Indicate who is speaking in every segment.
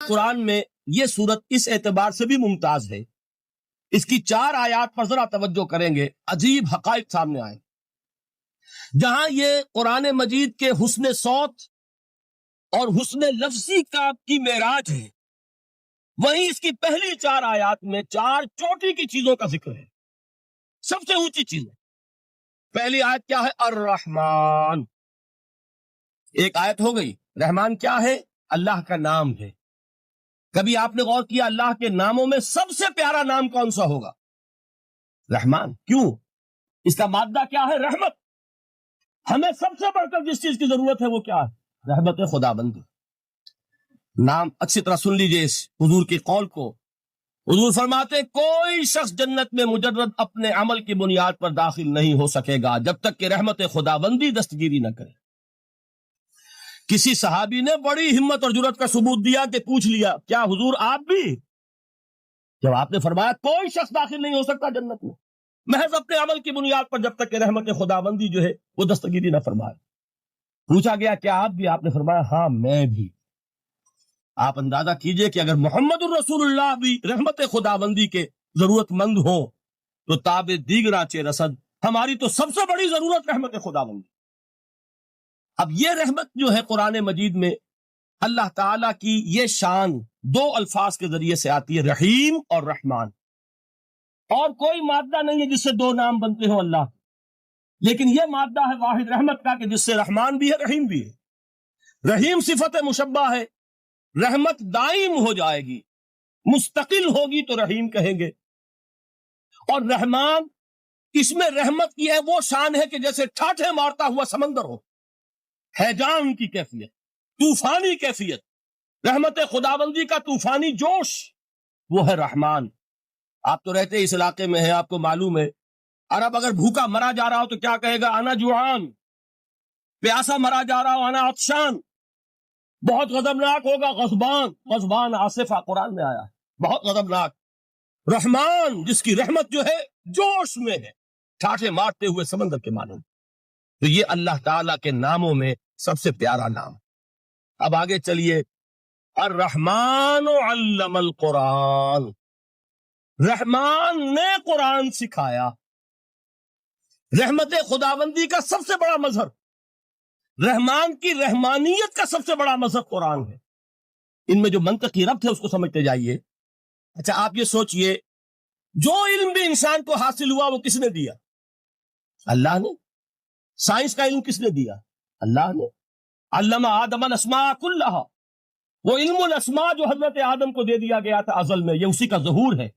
Speaker 1: قرآن میں یہ سورت اس اعتبار سے بھی ممتاز ہے، اس کی 4 آیات پر ذرا توجہ کریں گے، عجیب حقائق سامنے آئے۔ جہاں یہ قرآن مجید کے حسن صوت اور حسن لفظی کی معراج ہے، وہیں اس کی پہلی 4 آیات میں 4 چوٹی کی چیزوں کا ذکر ہے، سب سے اونچی چیزیں۔ پہلی آیت کیا ہے؟ الرحمن۔ ایک آیت ہو گئی۔ رحمان کیا ہے؟ اللہ کا نام ہے۔ کبھی آپ نے غور کیا اللہ کے ناموں میں سب سے پیارا نام کون سا ہوگا؟ رحمان۔ کیوں؟ اس کا مادہ کیا ہے؟ رحمت۔ ہمیں سب سے بڑھ کر جس چیز کی ضرورت ہے وہ کیا ہے؟ رحمت خدا بندی۔ نام اچھی طرح سن لیجئے اس حضور کی قول کو۔ حضور فرماتے کوئی شخص جنت میں مجرد اپنے عمل کی بنیاد پر داخل نہیں ہو سکے گا جب تک کہ رحمت خدا بندی دستگیری نہ کرے۔ کسی صحابی نے بڑی ہمت اور جرات کا ثبوت دیا کہ پوچھ لیا کیا حضور آپ بھی؟ جب آپ نے فرمایا کوئی شخص داخل نہیں ہو سکتا جنت میں محض اپنے عمل کی بنیاد پر جب تک کہ رحمت خدا بندی جو ہے وہ دستگیری نہ فرمائے۔ پوچھا گیا کیا آپ بھی؟ آپ نے فرمایا ہاں میں بھی۔ آپ اندازہ کیجئے کہ اگر محمد الرسول اللہ بھی رحمت خدا بندی کے ضرورت مند ہوں تو تاب دیگر چے رسد ہماری تو سب سے بڑی ضرورت رحمت خدا بندی۔ اب یہ رحمت جو ہے قرآن مجید میں اللہ تعالیٰ کی یہ شان 2 الفاظ کے ذریعے سے آتی ہے، رحیم اور رحمان۔ اور کوئی مادہ نہیں ہے جس سے 2 نام بنتے ہوں اللہ، لیکن یہ مادہ ہے واحد رحمت کا کہ جس سے رحمان بھی ہے رحیم بھی ہے۔ رحیم صفت مشبہ ہے، رحمت دائم ہو جائے گی، مستقل ہوگی تو رحیم کہیں گے۔ اور رحمان اس میں رحمت کی ہے وہ شان ہے کہ جیسے ٹھاٹھے مارتا ہوا سمندر ہو، ہیجان کی کیفیت، طوفانی کیفیت، رحمت خداوندی کا طوفانی جوش، وہ ہے رحمان۔ آپ تو رہتے اس علاقے میں ہیں، آپ کو معلوم ہے عرب اگر بھوکا مرا جا رہا ہو تو کیا کہے گا؟ انا جوعان۔ پیاسا مرا جا رہا ہو انا عطشان۔ بہت غضبناک ہوگا غضبان، غضبان آصفہ قرآن میں آیا ہے، بہت غضبناک۔ رحمان جس کی رحمت جو ہے جوش میں ہے، ٹھاٹھے مارتے ہوئے سمندر کے مانند۔ تو یہ اللہ تعالیٰ کے ناموں میں سب سے پیارا نام۔ اب آگے چلیے، الرحمن علم القرآن، رحمان نے قرآن سکھایا۔ رحمت خداوندی کا سب سے بڑا مظہر، رحمان کی رحمانیت کا سب سے بڑا مظہر قرآن ہے۔ ان میں جو منطقی ربط ہے اس کو سمجھتے جائیے۔ اچھا آپ یہ سوچئے جو علم بھی انسان کو حاصل ہوا وہ کس نے دیا؟ اللہ نے۔ سائنس کا علم کس نے دیا؟ اللہ نے۔ علم آدم الاسماء کلھا، وہ علم الاسماء جو حضرت آدم کو دے دیا گیا تھا ازل میں، یہ اسی کا ظہور ہے،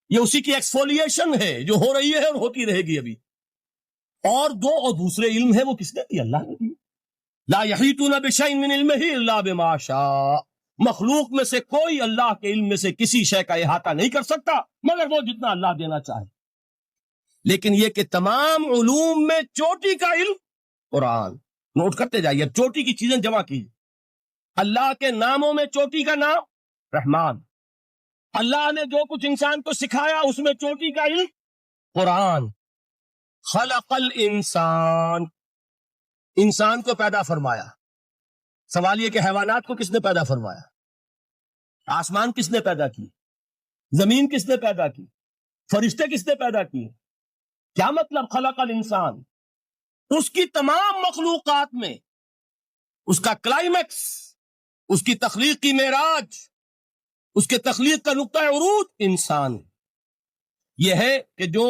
Speaker 1: یہ اسی کی ایکسفولیشن ہے جو ہو رہی ہے اور ہوتی رہے گی ابھی۔ اور دوسرے علم ہے وہ کس نے دیا؟ اللہ نے دیا۔ لا یحیطون بشیء من علمہ الا بما شاء، مخلوق میں سے کوئی اللہ کے علم میں سے کسی شے کا احاطہ نہیں کر سکتا مگر وہ جتنا اللہ دینا چاہے۔ لیکن یہ کہ تمام علوم میں چوٹی کا علم قرآن۔ نوٹ کرتے جائیے، چوٹی کی چیزیں جمع کیجیے۔ اللہ کے ناموں میں چوٹی کا نام رحمان، اللہ نے جو کچھ انسان کو سکھایا اس میں چوٹی کا علم قرآن۔ خلق الانسان، انسان کو پیدا فرمایا۔ سوال یہ کہ حیوانات کو کس نے پیدا فرمایا؟ آسمان کس نے پیدا کی؟ زمین کس نے پیدا کی؟ فرشتے کس نے پیدا کیے؟ کیا مطلب خلق الانسان؟ اس کی تمام مخلوقات میں اس کا کلائمیکس، اس کی تخلیق کی معراج، اس کے تخلیق کا نقطہ عروج انسان یہ ہے کہ جو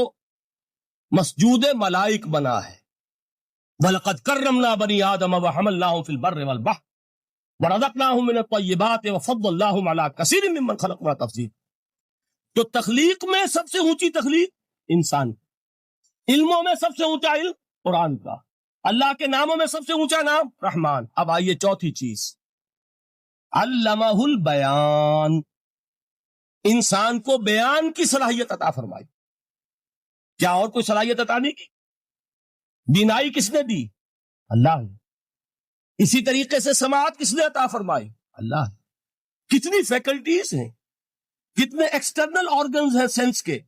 Speaker 1: مسجود ملائک بنا ہے۔ وَلَقَدْ كَرَّمْنَا بَنِي آدَمَ وَحَمَلْنَاهُمْ فِي الْبَرِّ وَالْبَحْرِ وَرَزَقْنَاهُمْ مِنَ الطَّيِّبَاتِ وَفَضَّلْنَاهُمْ عَلَى كَثِيرٍ مِّمَّنْ خَلَقْنَا تَفْضِيلًا۔ تو تخلیق میں سب سے اونچی تخلیق انسان، علموں میں سب سے اونچا علم قرآن کا، اللہ کے ناموں میں سب سے اونچا نام رحمان۔ اب آئیے چوتھی چیز، علمہ البیان، انسان کو بیان کی صلاحیت عطا فرمائی۔ کیا اور کوئی صلاحیت عطا نہیں کی؟ بینائی کس نے دی؟ اللہ نے۔ اسی طریقے سے سماعت کس نے عطا فرمائی؟ اللہ نے۔ کتنی فیکلٹیز ہیں، کتنے ایکسٹرنل آرگنز ہیں سینس کے،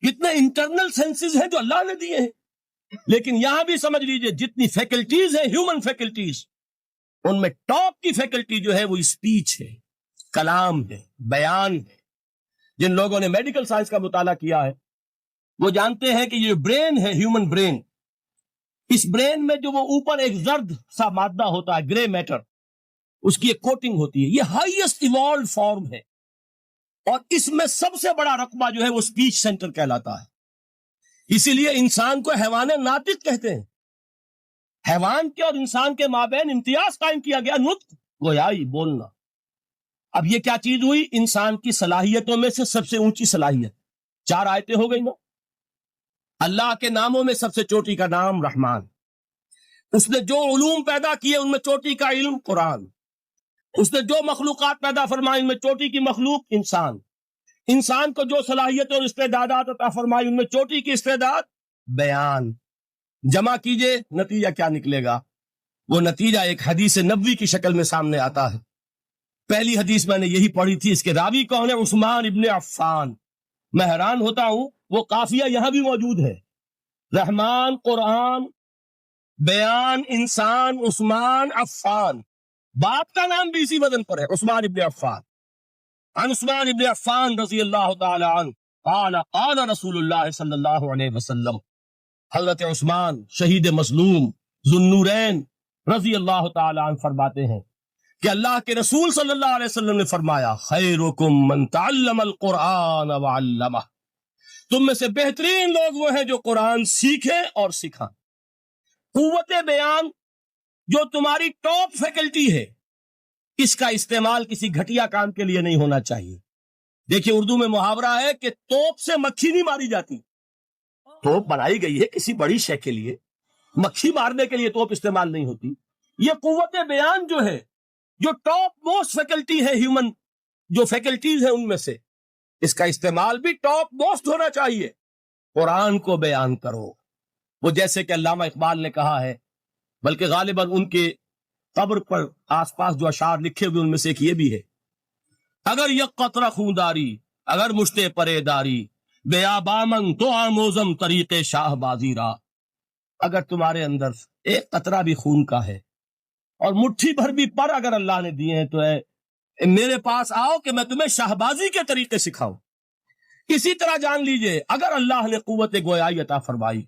Speaker 1: کتنے انٹرنل سینسز ہیں جو اللہ نے دیے ہیں۔ لیکن یہاں بھی سمجھ لیجئے جتنی فیکلٹیز ہیں ہیومن فیکلٹیز، ان میں ٹاپ کی فیکلٹی جو ہے وہ اسپیچ ہے، کلام ہے، بیان ہے۔ جن لوگوں نے میڈیکل سائنس کا مطالعہ کیا ہے وہ جانتے ہیں کہ یہ برین ہے، ہیومن برین، اس برین میں جو وہ اوپر ایک زرد سا مادہ ہوتا ہے، گرے میٹر، اس کی ایک کوٹنگ ہوتی ہے، یہ ہائیسٹ ایوالوڈ فارم ہے، اور اس میں سب سے بڑا رقبہ جو ہے وہ اسپیچ سینٹر کہلاتا ہے۔ اسی لیے انسان کو حیوان ناطق کہتے ہیں۔ حیوان کے اور انسان کے مابین امتیاز قائم کیا گیا، نطق، گویائی، بولنا۔ اب یہ کیا چیز ہوئی؟ انسان کی صلاحیتوں میں سے سب سے اونچی صلاحیت، 4 آیتیں ہو گئی نا۔ اللہ کے ناموں میں سب سے چوٹی کا نام رحمان، اس نے جو علوم پیدا کیے ان میں چوٹی کا علم قرآن، اس نے جو مخلوقات پیدا فرمائی ان میں چوٹی کی مخلوق انسان، انسان کو جو صلاحیت اور استعدادات عطا فرمائی ان میں چوٹی کی استعداد بیان۔ جمع کیجئے، نتیجہ کیا نکلے گا؟ وہ نتیجہ ایک حدیث نبوی کی شکل میں سامنے آتا ہے۔ پہلی حدیث میں نے یہی پڑھی تھی، اس کے راوی کون ہے؟ عثمان ابن عفان۔ میں حیران ہوتا ہوں وہ قافیہ یہاں بھی موجود ہے، رحمان، قرآن، بیان، انسان، عثمان، عفان، باپ کا نام بھی اسی وزن پر ہے، عثمان ابن عفان۔ عن عثمان ابن عفان رضی اللہ تعالی عنہ قال قال رسول اللہ صلی اللہ علیہ وسلم، حضرت عثمان شہید مظلوم ذو النورین رضی اللہ تعالی عنہ فرماتے ہیں کہ اللہ کے رسول صلی اللہ علیہ وسلم نے فرمایا، خیرکم من تعلم القرآن وعلمہ، تم میں سے بہترین لوگ وہ ہیں جو قرآن سیکھیں اور سکھائیں۔ قوت بیان جو تمہاری ٹاپ فیکلٹی ہے، اس کا استعمال کسی گھٹیا کام کے لیے نہیں ہونا چاہیے۔ دیکھیے اردو میں محاورہ ہے کہ توپ سے مکھی نہیں ماری جاتی۔ توپ بنائی گئی ہے کسی بڑی شے کے لیے، مکھی مارنے کے لیے توپ استعمال نہیں ہوتی۔ یہ قوت بیان جو ہے، جو ٹاپ موسٹ فیکلٹی ہے ہیومن جو فیکلٹیز ہیں ان میں سے، اس کا استعمال بھی ٹاپ موسٹ ہونا چاہیے۔ قرآن کو بیان کرو، وہ جیسے کہ علامہ اقبال نے کہا ہے، بلکہ غالباً ان کے قبر پر آس پاس جو اشعار لکھے ہوئے ان میں سے ایک یہ بھی ہے، اگر یک قطرہ خونداری اگر مشتے پرے داری، بیابامن تو آموزم طریق شاہ بازی را۔ اگر تمہارے اندر ایک قطرہ بھی خون کا ہے اور مٹھی بھر بھی پر اگر اللہ نے دیے ہیں تو میرے پاس آؤ کہ میں تمہیں شاہبازی کے طریقے سکھاؤں۔ اسی طرح جان لیجئے، اگر اللہ نے قوت گویائی عطا فرمائی،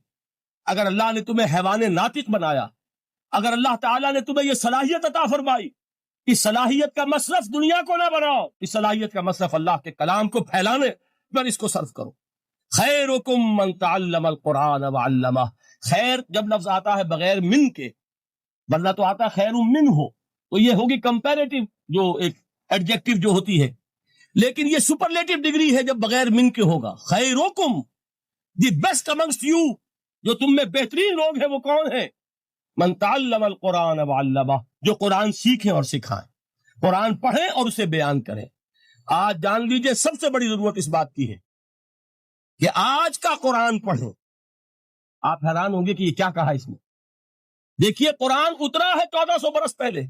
Speaker 1: اگر اللہ نے تمہیں حیوان ناطق بنایا، اگر اللہ تعالیٰ نے تمہیں یہ صلاحیت عطا فرمائی، اس صلاحیت کا مصرف دنیا کو نہ بناؤ، اس صلاحیت کا مصرف اللہ کے کلام کو پھیلانے پر اس کو صرف کرو۔ خیرکم من تعلم القرآن وعلمہ۔ خیر جب لفظ آتا ہے بغیر من کے، ورنہ تو آتا خیر من ہو، تو یہ ہوگی کمپیریٹو جو ایک ایڈجیکٹو جو ہوتی ہے، لیکن یہ سپرلیٹو ڈگری ہے جب بغیر من کے ہوگا۔ خیرکم، دی بیسٹ امنگسٹ یو، جو تم میں بہترین لوگ ہیں وہ کون ہیں؟ من تعلم القرآن وعلمہ، جو قرآن سیکھیں اور سکھائیں، قرآن پڑھیں اور اسے بیان کریں۔ آج جان لیجئے سب سے بڑی ضرورت اس بات کی ہے کہ آج کا قرآن پڑھیں۔ آپ حیران ہوں گے کہ یہ کیا کہا اس میں؟ دیکھیے قرآن اترا ہے 1400 برس پہلے،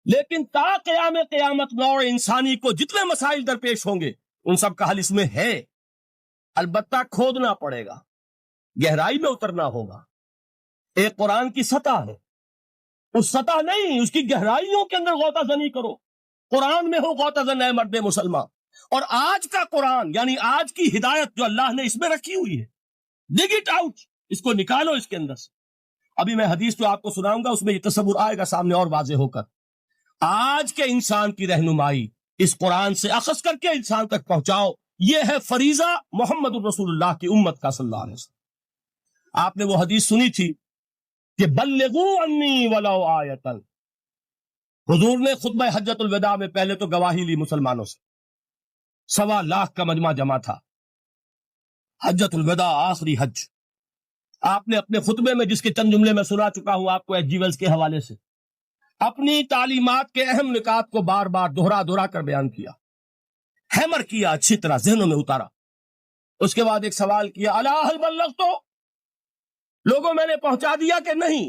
Speaker 1: لیکن تا قیامت نوع انسانی کو جتنے مسائل درپیش ہوں گے ان سب کا حل اس میں ہے، البتہ کھودنا پڑے گا، گہرائی میں اترنا ہوگا۔ ایک قرآن کی سطح ہے، اس سطح نہیں، اس کی گہرائیوں کے اندر غوطہ زنی کرو۔ قرآن میں ہو غوطہ زن اے مرد مسلمان، اور آج کا قرآن یعنی آج کی ہدایت جو اللہ نے اس میں رکھی ہوئی ہے، ڈگ اٹ آؤٹ، اس کو نکالو اس کے اندر سے۔ ابھی میں حدیث جو آپ کو سناؤں گا اس میں یہ تصور آئے گا سامنے اور واضح ہو کر۔ آج کے انسان کی رہنمائی اس قرآن سے اخذ کر کے انسان تک پہنچاؤ، یہ ہے فریضہ محمد الرسول اللہ کی امت کا صلی اللہ علیہ وسلم۔ آپ نے وہ حدیث سنی تھی کہ بلغوا انی ولو آیۃ۔ حضور نے خطبہ حجۃ الوداع میں پہلے تو گواہی لی مسلمانوں سے، 1.25 لاکھ کا مجمع جمع تھا، حجۃ الوداع آخری حج۔ آپ نے اپنے خطبے میں، جس کے چند جملے میں سنا چکا ہوں آپ کو ایچ جی ویلز کے حوالے سے، اپنی تعلیمات کے اہم نکات کو بار بار دہرا کر بیان کیا، ہیمر کیا، اچھی طرح ذہنوں میں اتارا۔ اس کے بعد ایک سوال کیا، الا هل بلغت، لوگوں میں نے پہنچا دیا کہ نہیں؟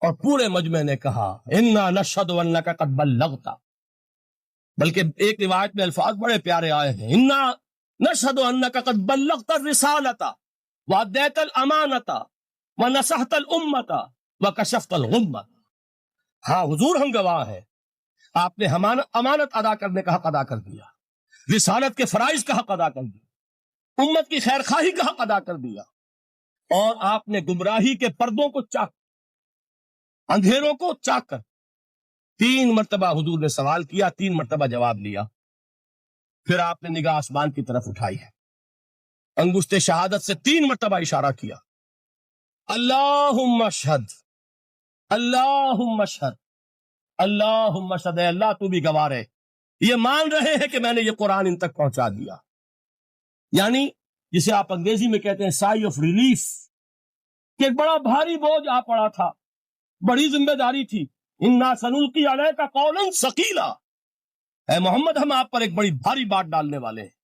Speaker 1: اور پورے مجمع نے کہا انا نشهد انک قد بلغت، بلکہ ایک روایت میں الفاظ بڑے پیارے آئے ہیں، انا نشهد انک قد بلغت الرسالۃ وادیت الامانۃ ونصحت الامۃ وکشفت الغمۃ۔ ہاں حضور ہم گواہ ہیں، آپ نے امانت ادا کرنے کا حق ادا کر دیا، رسالت کے فرائض کا حق ادا کر دیا، امت کی خیر خواہی کا حق ادا کر دیا، اور آپ نے گمراہی کے پردوں کو چاک، اندھیروں کو چاک کر 3 مرتبہ حضور نے سوال کیا، 3 مرتبہ جواب لیا، پھر آپ نے نگاہ آسمان کی طرف اٹھائی ہے، انگشت شہادت سے 3 مرتبہ اشارہ کیا، اللہم اشہد، اللہم اشہد، اللہم اشہد، اے اللہ تو بھی گواہ ہے، یہ مان رہے ہیں کہ میں نے یہ قرآن ان تک پہنچا دیا، یعنی جسے آپ انگریزی میں کہتے ہیں سائی آف ریلیف، کہ ایک بڑا بھاری بوجھ آ پڑا تھا، بڑی ذمہ داری تھی، انا سنلقی علیک قولا ثقیلا، اے محمد ہم آپ پر ایک بڑی بھاری بات ڈالنے والے ہیں،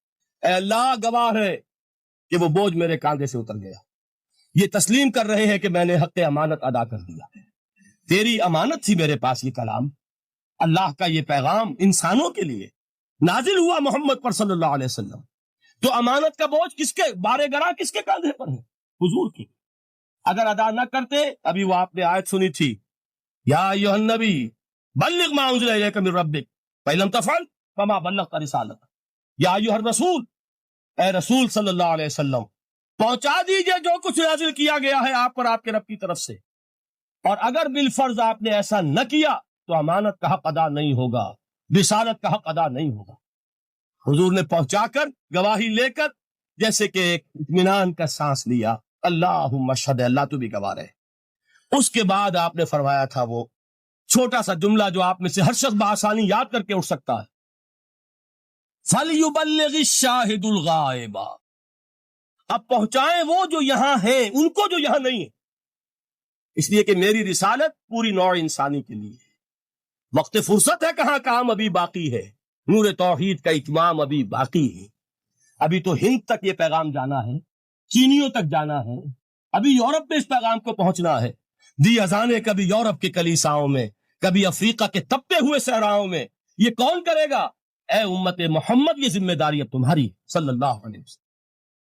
Speaker 1: اے اللہ گواہ ہے کہ وہ بوجھ میرے کاندھے سے اتر گیا، یہ تسلیم کر رہے ہیں کہ میں نے حق امانت ادا کر دیا، تیری امانت تھی میرے پاس یہ کلام، اللہ کا یہ پیغام انسانوں کے لیے نازل ہوا محمد پر صلی اللہ علیہ وسلم، تو امانت کا بوجھ کس کے بارے گرا، کس کے کاندھے پر ہے؟ حضور کی۔ اگر ادا نہ کرتے، ابھی وہ آپ نے آیت سنی تھی، یا ایھا النبی بلغ ما انزل الیک من ربک فإن لم تفعل فما بلغت رسالتہ، یا ایھا الرسول، اے رسول صلی اللہ علیہ وسلم پہنچا دیجئے جو کچھ نازل کیا گیا ہے آپ پر آپ کے رب کی طرف سے، اور اگر بالفرض آپ نے ایسا نہ کیا تو امانت کا حق ادا نہیں ہوگا، رسالت کا حق ادا نہیں ہوگا۔ حضور نے پہنچا کر گواہی لے کر جیسے کہ ایک اطمینان کا سانس لیا، اللہم اشہد، اللہ تو بھی گواہ ہے۔ اس کے بعد آپ نے فرمایا تھا وہ چھوٹا سا جملہ جو آپ میں سے ہر شخص بآسانی یاد کر کے اٹھ سکتا ہے، فَلْيُبَلِّغِ الشَّاهِدُ الْغَائِبَ، اب پہنچائیں وہ جو یہاں ہیں ان کو جو یہاں نہیں ہے، اس لیے کہ میری رسالت پوری نوع انسانی کے لیے ہے، وقت فرصت ہے کہاں، کام ابھی باقی ہے، نور توحید کا اتمام ابھی باقی ہے، ابھی تو ہند تک یہ پیغام جانا ہے، چینیوں تک جانا ہے، ابھی یورپ میں اس پیغام کو پہنچنا ہے، دی اذانیں کبھی یورپ کے کلیساؤں میں، کبھی افریقہ کے تپتے ہوئے صحراؤں میں، یہ کون کرے گا؟ اے امت محمد، یہ ذمہ داری اب تمہاری صلی اللہ علیہ وسلم۔